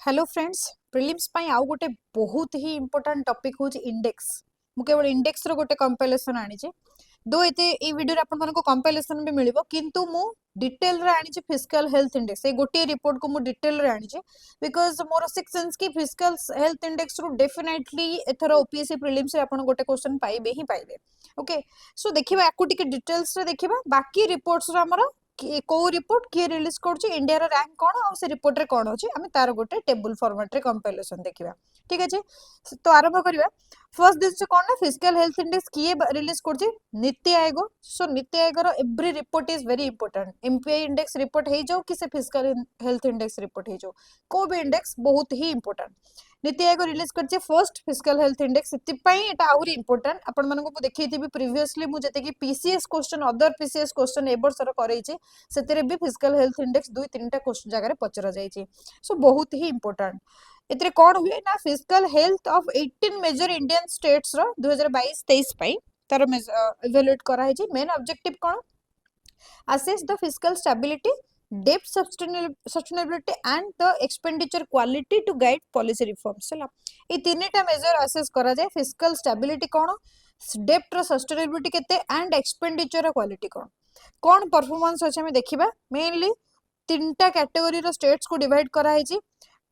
Hello friends prelims पाई आउ गोटे बहुत ही इंपोर्टेंट टॉपिक होची इंडेक्स मु केवल इंडेक्स रो गोटे कंपाइलेशन आनी छे दो एते ए वीडियो रे अपन मन को कंपाइलेशन भी मिलिबो किंतु मु डिटेल रे आनी छे फिजिकल हेल्थ इंडेक्स ए गोटे रिपोर्ट को मु डिटेल रे आनी छे बिकॉज़ मोर सिक्स सेंस की फिजिकल हेल्थ इंडेक्स रो डेफिनेटली एथर ओपीएससी प्रिलिम्स रे अपन गोटे क्वेश्चन पाइबे ही पाइबे ओके सो देखिबा आकु टिके डिटेल्स रे देखिबा बाकी रिपोर्ट्स रो हमर को रिपोर्ट किए रिलीज करछि इंडिया रो रैंक कोन आ से रिपोर्ट रे कोन अछि आमे तार गोटे टेबल फॉर्मेट रे कंपाइलेशन देखिबा ठीक अछि तो आरंभ करिबा फर्स्ट दिन से कोन ना फिजिकल हेल्थ इंडेक्स किए रिलीज करछि नीति आयोग सो नीति आयोग रो every report is very important MPI index report हे जाओ कि से फिजिकल हेल्थ इंडेक्स रिपोर्ट हे जाओ को भी इंडेक्स बहुत ही इंपोर्टेंट नीति आयोग रिलीज करछि फर्स्ट फिजिकल हेल्थ इंडेक्स सेति पई एटा आउरी इंपोर्टेंट अपन मन को देखैथिबी प्रीवियसली मु जते कि PCS question other PCS question एबर सर करैछि सेतेरे भी फिजिकल हेल्थ इंडेक्स दुई तीनटा क्वेश्चन जगह रे पचरा जाईछि सो बहुत ही इंपोर्टेंट एतरे कोन हुए ना physical health of 18 major Indian states रो 2022-23 पई तार इवैल्यूएट करा है मेन ऑब्जेक्टिव कोन assess the fiscal stability debt sustainability and the expenditure quality to guide policy reforms है ये तीनटा मेजर असेस करा जाए फिजिकल स्टेबिलिटी कोन डेप्ट रो सस्टेनेबिलिटी केते एंड एक्सपेंडिचर क्वालिटी कोन परफॉर्मेंस अछि हमें देखिबा मेनली तीनटा कैटेगरी रो स्टेट्स को डिवाइड करा है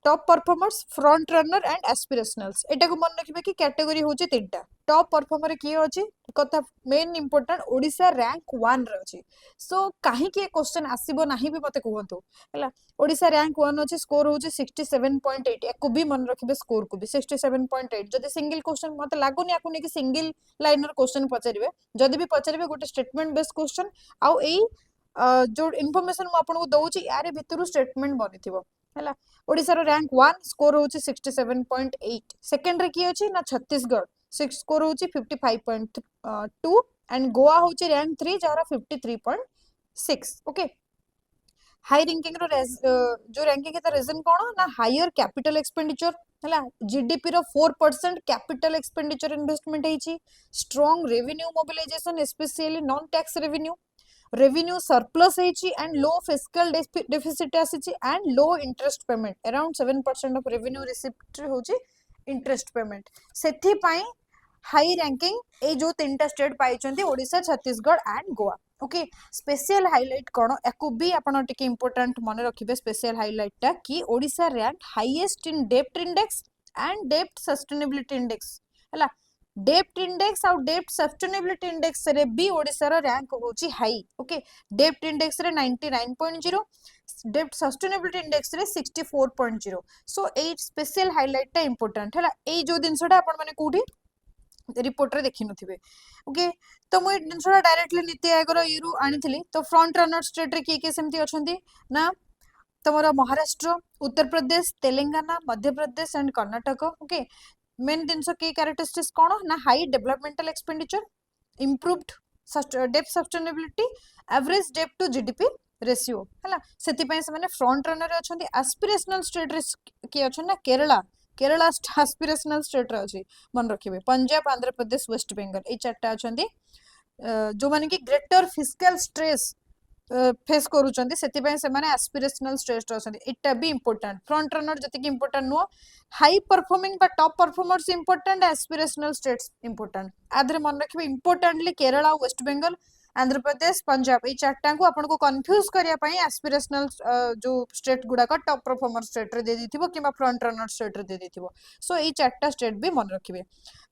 top performers front runner and aspirationals एटा को मन रखिबे कि कैटेगरी होची तीनटा टॉप परफॉर्मर किए अछि कथा मेन इंपोर्टेंट ओडिसा रैंक 1 रे अछि सो काहे कि क्वेश्चन आसीबो नाही भी मते कहंतु हला ओडिसा रैंक 1 अछि स्कोर होची 67.8 एको भी मन रखिबे स्कोर को भी 67.8 जदि सिंगल क्वेश्चन मते लागुनी आकु ने कि सिंगल लाइनर क्वेश्चन पचरिबे जदि भी पचरिबे गोटे स्टेटमेंट बेस्ड क्वेश्चन आउ एई जो इन्फॉर्मेशन म आपन को दउची यारे भितरु स्टेटमेंट बनिथिबो हला ओडिसा रो रैंक 1 स्कोर होची 67.8 सेकंड रे की अछि ना छत्तीसगढ़ 6 स्कोर होची 55.2 एंड गोवा होची रैंक 3 जहारा 53.6 ओके हाई रैंकिंग रो जो रैंकिंग है रीजन कोन ना हायर कैपिटल एक्सपेंडिचर हला जीडीपी रो 4% कैपिटल एक्सपेंडिचर इन्वेस्टमेंट हेची strong revenue mobilisation specially non tax revenue surplus and low fiscal deficit आसी and low interest payment around 7% of revenue receipt होची इंटरेस्ट पेमेंट सेथि पई हाई रैंकिंग ए जो तीनटा स्टेट पाइचंती Odisha Chhattisgarh and Goa okay special highlight कोन एको भी आपण टिके इंपोर्टेंट मन रखिबे स्पेशल हाइलाइट टा कि Odisha rank highest in dept index and dept sustainability index हला डेप्ट इंडेक्स और डेप्ट सस्टेनेबिलिटी इंडेक्स रे भी ओडिसा रो रैंक होची हाई ओके डेप्ट इंडेक्स रे 99.0 डेप्ट सस्टेनेबिलिटी इंडेक्स रे 64.0 सो ए स्पेशल हाइलाइट टा इंपोर्टेंट हला ए जो दिनसोडा आपण माने कोठी रिपोर्ट रे देखि नथिबे ओके तो मु दिनसोडा डायरेक्टली नीति आयोग रो इरु आनिथिली तो फ्रंट रनर स्टेट रे के सेमती अछंती ना तमरा Maharashtra Uttar Pradesh Telangana Madhya Pradesh and Karnataka okay main दिन की कैरेक्टरिस्टिक्स कौन ना high developmental expenditure improved dept sustainability average dept to GDP ratio हैला सेति पय से माने फ्रंट रनर अछंती एस्पिरेशनल स्टेट रे की अछन ना केरला केरला एस्पिरेशनल स्टेट रे अछि मन रखिबे पंजाब आंध्र प्रदेश वेस्ट बंगाल ए चारटा अछंती जो माने कि ग्रेटर फिस्कल स्ट्रेस फेस करूचंती सेति पय से माने एस्पिरेशनल स्टेट अछंती इटा भी इंपोर्टेंट फ्रंट रनर जति कि इंपोर्टेंट नो हाई परफॉर्मिंग बा top performers important aspirational states important आदरे मन रखिबे इंपोर्टेंटली केरला वेस्ट बंगाल आंध्र प्रदेश पंजाब ए चारटा को आपन को कंफ्यूज करिया पई एस्पिरेशनल जो स्टेट गुडा का टॉप परफॉर्मर स्टेट रे दे दिथिबो किबा फ्रंट रनर स्टेट रे दे दिथिबो सो ए चारटा स्टेट भी मन रखिबे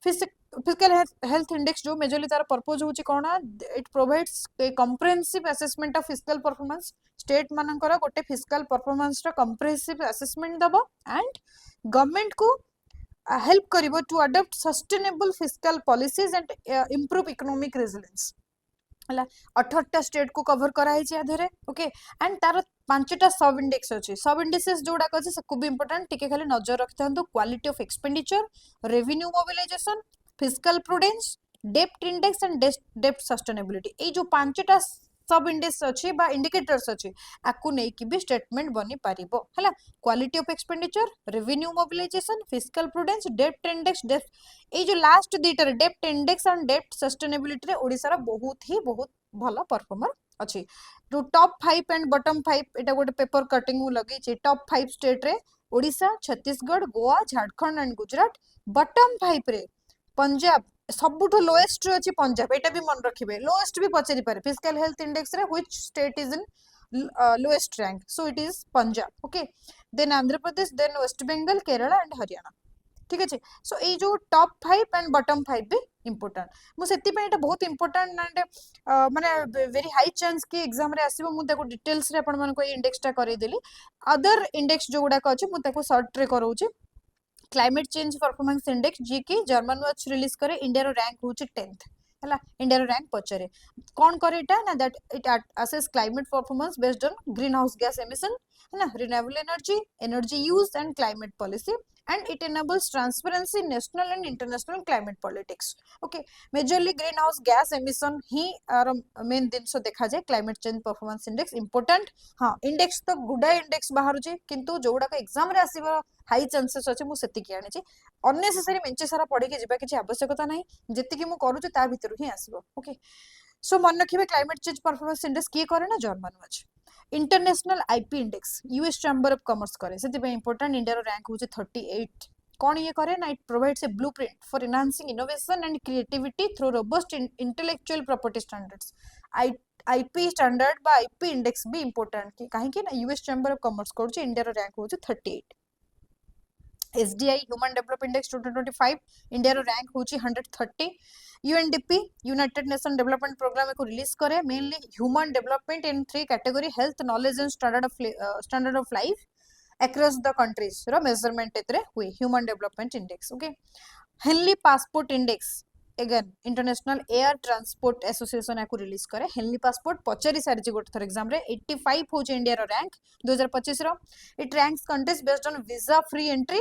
फिजिकल हेल्थ इंडेक्स जो मेजरली तार पर्पस होची कोना it provides a comprehensive assessment of fiscal performance state मानकर गोटे फिजिकल परफॉर्मेंस रा कॉम्प्रिहेंसिव असेसमेंट दबो एंड गवर्नमेंट को हेल्प करिवो to adopt sustainable fiscal policies and improve economic resilience हला 18टा स्टेट को कवर करा है आधरे ओके एंड तार पांचटा सब इंडेक्स अछि सब इंडेक्सेस जोडा अछि से खूब इंपोर्टेंट टिके खाली नजर रखथांतो quality of expenditure revenue mobilisation physical prudence dept index and dept sustainability ए जो पांचटा सब इंडेक्स अछि बा इंडिकेटर्स अछि आकु नै कि भी स्टेटमेंट बनी पारिबो हला quality of expenditure revenue mobilisation physical prudence dept index डेप्ट ए जो last दीटर dept index and dept sustainability रे ओडिसा रा बहुत भलो परफॉर्मर अच्छी जो टॉप 5 एंड बॉटम 5 एटा गोटे पेपर कटिंग मु लगे छि टॉप 5 स्टेट रे ओडिशा छत्तीसगढ़ गोवा झारखंड एंड गुजरात बॉटम 5 रे पंजाब सबुठु लोएस्ट रे अछि पंजाब एटा भी मन रखिबे लोएस्ट भी पचरी पारे फिजिकल हेल्थ इंडेक्स रे which state is in lowest rank so it is Punjab okay then Andhra Pradesh then West Bengal Kerala and Haryana ठीक अच्छे सो ये जो टॉप 5 एंड बॉटम 5 भी इंपोर्टेंट मुझे बहुत इंपोर्टेंट एंड माने वेरी हाई चांस कि एग्जाम रे आसीबो मु ताको डिटेल्स रे अपन मन को इंडेक्स टा करै देली अदर इंडेक्स जो गुडा अछि मु ताको सर्ट रे करूची क्लाइमेट चेंज परफॉर्मेंस इंडेक्स जी की जर्मन वॉच रिलीज करे इंडिया रो रैंक होची 10th हला इंडिया रो रैंक पचरे कौन करे एटा ना that it assess climate performance based on green house gas emission है ना renewable energy energy use and climate policy and it enables transparency in national and international climate politics okay majorly greenhouse gas emission he main दिन सो देखा जाए climate change performance index important हाँ index तो गुडा index बाहर किंतु जोड़ा exam रे आसीबो high chances अछि मु सेति कि आनी अननेसेसरी मेंचे सारा पढ़ी के जिबा किछि आवश्यकता नाही जेति कि मु करू ता भीतर ही आसीबो ओके सो मन रखिबे क्लाइमेट चेंज परफॉर्मेंस इंडेक्स की करे ना German watch international IP index US chamber of commerce करे सेति पे इंपोर्टेंट इंडिया रो रैंक होचे 38 कौन ये करे ना it provides a blueprint for enhancing innovation and creativity through robust intellectual property standards IP standard बा आईपी इंडेक्स भी इंपोर्टेंट कि काहे कि ना यूएस चैम्बर ऑफ कॉमर्स करछ इंडिया रो रैंक होचे 38 SDI Human Development Index 2025 India रो रैंक होची 130 UNDP united nation development programme को रिलीज करे mainly human development in 3 category health knowledge and standard of life across the countries रो measurement एतरे हुए human development index okay Henley passport index again international air transport association को release करे Henley passport पचरी सारी गोटे थर एग्जाम रे 85 होचे इंडिया रो रैंक 2025 रो it ranks countries based on visa free entry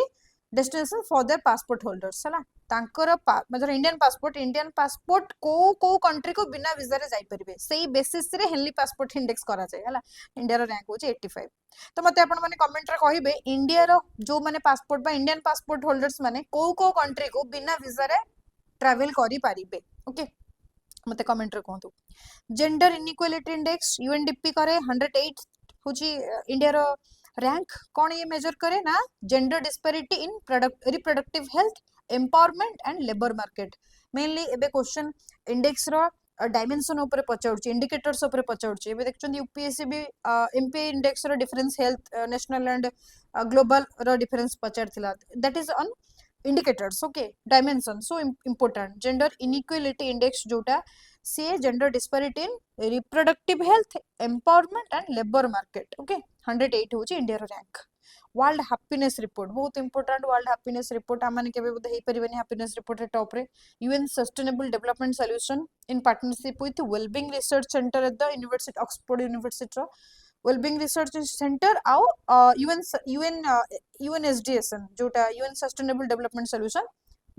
destination for their passport holders हला तांकर मतलब इंडियन पासपोर्ट को कंट्री को बिना वीजा रे जाई परिबे सेही बेसिस रे हेनली पासपोर्ट इंडेक्स करा जाय हला इंडिया रो रैंक होचे 85 तो मते आपण माने कमेंट रे कहिबे इंडिया रो जो माने पासपोर्ट बा इंडियन पासपोर्ट होल्डर्स माने को कंट्री को बिना वीजा रे ट्रैवल करी पारिबे ओके मते कमेंट रे कहतु जेंडर इनइक्वालिटी इंडेक्स यूएनडीपी करे 108 होची इंडिया रो रैंक कौन ये मेजर करे ना gender disparity in reproductive health empowerment and labour market mainly एबे क्वेश्चन इंडेक्स रो डायमेंशन ऊपर पचाउची इंडिकेटर्स ऊपर पचाउची एबे देखचन यूपीएससी भी एमपी इंडेक्स रो difference health national and global रो डिफरेंस पचारथिला that is on indicators okay dimension so important gender inequality index जोटा सी gender disparity in reproductive health empowerment and labour market okay 108 होची इंडिया रो rank world happiness report बहुत important world happiness report आमाने केबे बोध हे परिबेनी हैप्पीनेस रिपोर्ट रे टॉप रे UN sustainable development solution in partnership with wellbeing research centre at the university Oxford university रो वेलबींग रिसर्च सेंटर आउ यूएनएसडीएसएन जोटा यूएन सस्टेनेबल डेवलपमेंट सॉल्यूशन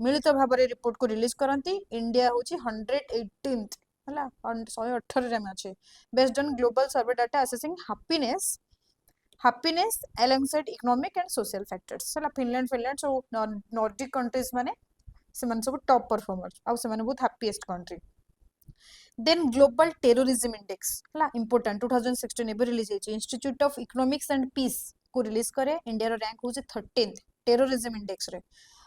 मिलित भाव में रिपोर्ट को रिलीज करती इंडिया होची 118th हला 118 रे में अछि based on global survey data assessing happiness alongside economic and social factors हला फिनलैंड सो नॉर्डिक कंट्रीज माने सेमन सब टॉप परफॉर्मर आ सेमन बहुत happiest country then global terrorism index हला इंपोर्टेंट 2016 एबे रिलीज हेची Institute of economics and Peace को रिलीज करे इंडिया रो रैंक होची 13th टेररिज्म इंडेक्स रे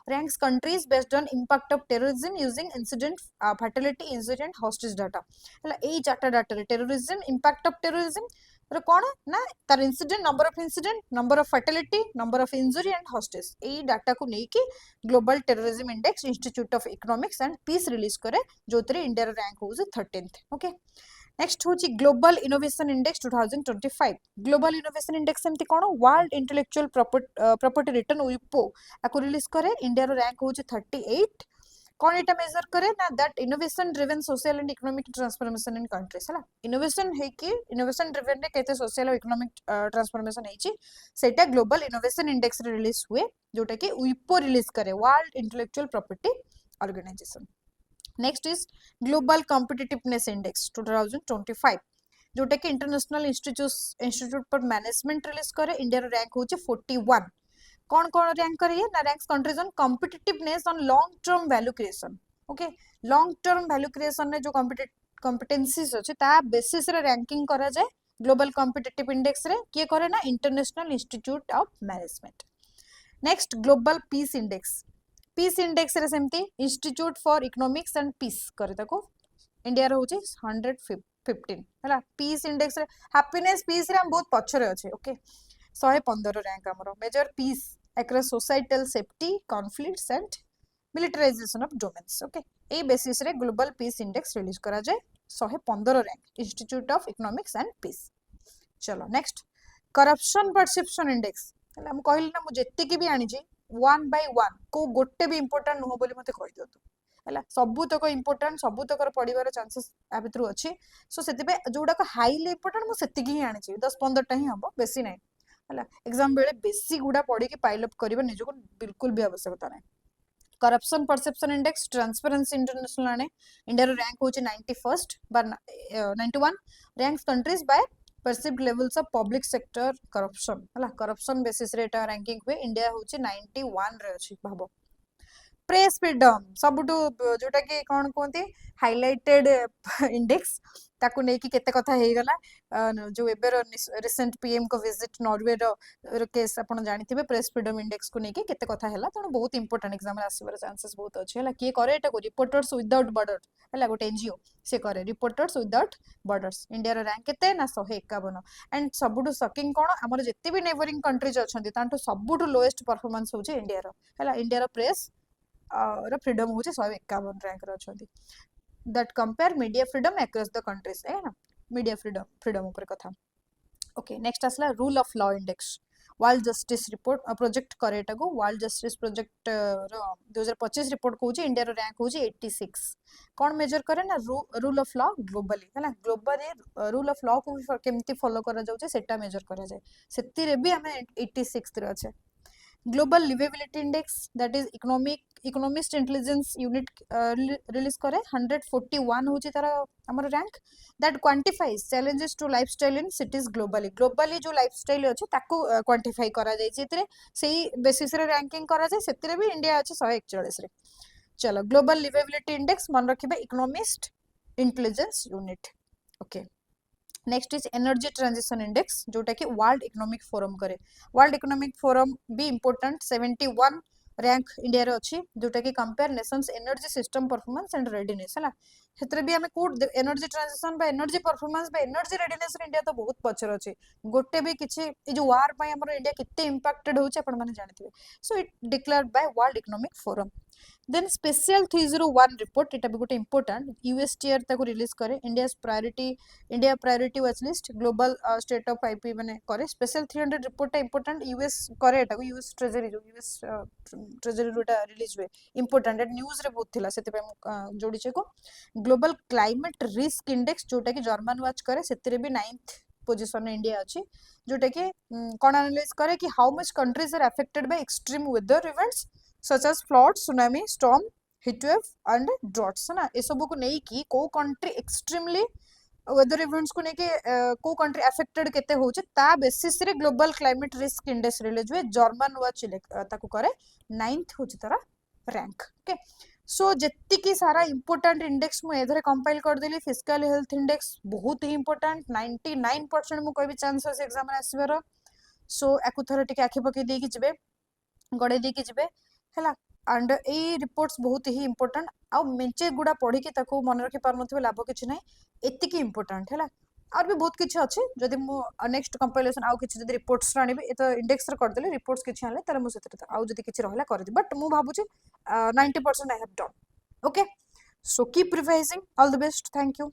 ranks countries based on impact of terrorism using incident fatality incident hostage data हला एई चारटा डाटा रे terrorism impact of terrorism रे कोन ना तार incident number of fatality number of injury and hostage एई डाटा को नै कि global terrorism index institute of economics and peace release करे जोतरे इंडिया रो रैंक होजे 13th ओके नेक्स्ट होची global innovation index 2025 global innovation index एमती कोन वर्ल्ड इंटेलेक्चुअल प्रॉपर्टी रिटर्न विपो आको रिलीज करे इंडिया रो रैंक होची 38 कोन एटा मेजर करे ना that innovation driven social and economic transformation in countries हला इनोवेशन है कि इनोवेशन ड्रिवन रे केते सोशल और इकोनॉमिक ट्रांसफॉर्मेशन हेची सेटा ग्लोबल इनोवेशन इंडेक्स रे रिलीज हुए जोटा कि विपो रिलीज करे world intellectual property organization next is global competitiveness index 2025 जोटा कि international institute for management release करे इंडिया रो रैंक होची 41 कौन रैंक करे ना ranks countries on competitiveness on long term value creation okay long term value creation ने जो कॉम्पिटेंसीज अछि ता बेसिस रे रैंकिंग करा जाए ग्लोबल कॉम्पिटिटिव इंडेक्स रे किए करे ना international institute of management. Next global peace index रे सेमती institute for economics and peace करे ताको इंडिया रे होची 115 हला पीस इंडेक्स रे हैप्पीनेस पीस रे हम बहुत पछरे अछि ओके 115 रैंक हमरो major peace across societal safety conflicts and militarisation of domains okay ए बेसिस रे ग्लोबल पीस इंडेक्स रिलीज करा जाए 115 rank institute of economics and peace. चलो नेक्स्ट करप्शन परसेप्शन इंडेक्स हला हम कहली ना मु जेत्ते की भी आनी छी 1 बाय 1 को गोटे भी इंपोर्टेंट नुह बोली मते कहि दियतु हला सबु तक इंपोर्टेंट सबु तक पडिबार चांसेस आ भितरु अछि सो सेति पे जोडा को हाईली इंपोर्टेंट मु सेति की आनी छी 10 15 टा ही हबो बेसी नै हला एग्जाम बेले बेसी गुडा पढी के पाइल अप करबा निजो को बिल्कुल भी आवश्यकता नै। Corruption perception index transparency international आने इंडिया रो रैंक होची 91st बार 91 ranks countries by perceived levels of public sector corruption हला करप्शन बेसिस रे एटा रैंकिंग हुए इंडिया होची 91 रे अछि भाबो। प्रेस फ्रीडम सबुटू जोटा कि कौन कहते हाइलाइटेड इंडेक्स ताकू नै कि केते कथा हे गला जो एबेर रिसेंट पीएम को विजिट नॉर्वे रो केस आपण जानिथिबे प्रेस फ्रीडम इंडेक्स को नै कि केते कथा हैला तण बहुत इंपोर्टेंट एग्जाम रे आसीबर चांसेस बहुत अछि हला के करे एटा को रिपोर्टर्स विदाउट बॉर्डर हला गोटे एनजीओ से करे रिपोर्टर्स विदाउट बॉर्डर्स इंडिया रो रैंक केते ना 151 एंड सबुटू शॉकिंग कोन हमर जत्ते भी नेबरिंग कंट्रीज अछंती तांटो सबुटू लोएस्ट परफॉर्मेंस होची इंडिया रो हला इंडिया रो प्रेस फ्रीडम होचे 151 रैंक रे अछंती that compare media freedom across the countries है ना मीडिया फ्रीडम ऊपर कथा। ओके नेक्स्ट आसला rule of law index world justice report project करेटा को वर्ल्ड जस्टिस प्रोजेक्ट रो 2025 रिपोर्ट कहूची इंडिया रो रैंक होची 86 कोन मेजर करे ना रूल ऑफ लॉ ग्लोबली है ना ग्लोबली रूल ऑफ लॉ को केमती फॉलो करा जाउचे सेटा मेजर करा जाय सेति रे भी हमें 86 रे अछि। Global liveability index that is economist intelligence unit release करे 141 होची तारा हमर rank that quantifies challenges to lifestyle in cities globally जो लाइफस्टाइल अछि ताको क्वांटिफाई करा जाय छितरे सेही बेसिस रे रैंकिंग करा जाय सेतिरे भी इंडिया अछि 141 रे। चलो ग्लोबल लिवेबिलिटी इंडेक्स मन रखिबे economist intelligence unit okay. Next is energy transition index जोटा कि वर्ल्ड इकोनॉमिक फोरम करे वर्ल्ड इकोनॉमिक फोरम भी इंपोर्टेंट 71 रैंक इंडिया रे अछि जोटा कि compare nations energy system performance and readiness हला हेतरे भी हमें कोड एनर्जी ट्रांजिशन बा एनर्जी परफॉर्मेंस बा एनर्जी रेडीनेस रे इंडिया तो बहुत पछर अछि गोटे भी किछि ए जो वार पय हमर इंडिया किते इंपैक्टेड होछि अपन माने जानिथिबे so it declared by world economic forum. Then special 301 report इटा भी गोटे इंपोर्टेंट यूएसटीआर ताको रिलीज करे India priority watch list global state of IP माने करे स्पेशल 300 रिपोर्ट इंपोर्टेंट यूएस करे एटा को यूएस ट्रेजरी रोटा रिलीज हुए इंपोर्टेंट न्यूज रे बहुत थिला सेते पे जोडी छे को ग्लोबल क्लाइमेट रिस्क इंडेक्स जोटा कि जर्मन वॉच करे सेते भी 9th पोजीशन इंडिया अछि जोटा कि कोन एनालाइज करे कि how much countries are affected by extreme weather events such as flood, tsunami, storm, heat wave and droughts है ना ये सब को नहीं की को कंट्री एक्सट्रीमली वेदर इवेंट्स को नहीं के को कंट्री अफेक्टेड केते होचे ता बेसिस रे global climate risk index release हुए जर्मन वॉच ताको करे 9th होची तारा रैंक ओके। सो जेत्ती की सारा इंपोर्टेंट इंडेक्स मु एधरे कंपाइल कर देली फिस्कल हेल्थ इंडेक्स बहुत ही इंपोर्टेंट 99% मु कहबी चांसेस एग्जाम रे आसीबार सो एकु थरे टिके आखि पके देकी जिवे गडे देकी जिवे हैला एंड ए रिपोर्ट्स बहुत ही इंपोर्टेंट आ मेंचे गुडा पढ़ी के ताको मन रखि पार नथिबे लाभ किछ नै एति की इंपोर्टेंट हैला और भी बहुत किछ अछि जदि मु नेक्स्ट कंपाइलेशन आउ किछ जदि रिपोर्ट्स आनिबे ए तो इंडेक्स रे कर देले रिपोर्ट्स किछ आले तारे मु सेते आउ जदि किछ रहला कर दे बट मु भाबु छी 90% I have done okay. So keep revising all the best thank you.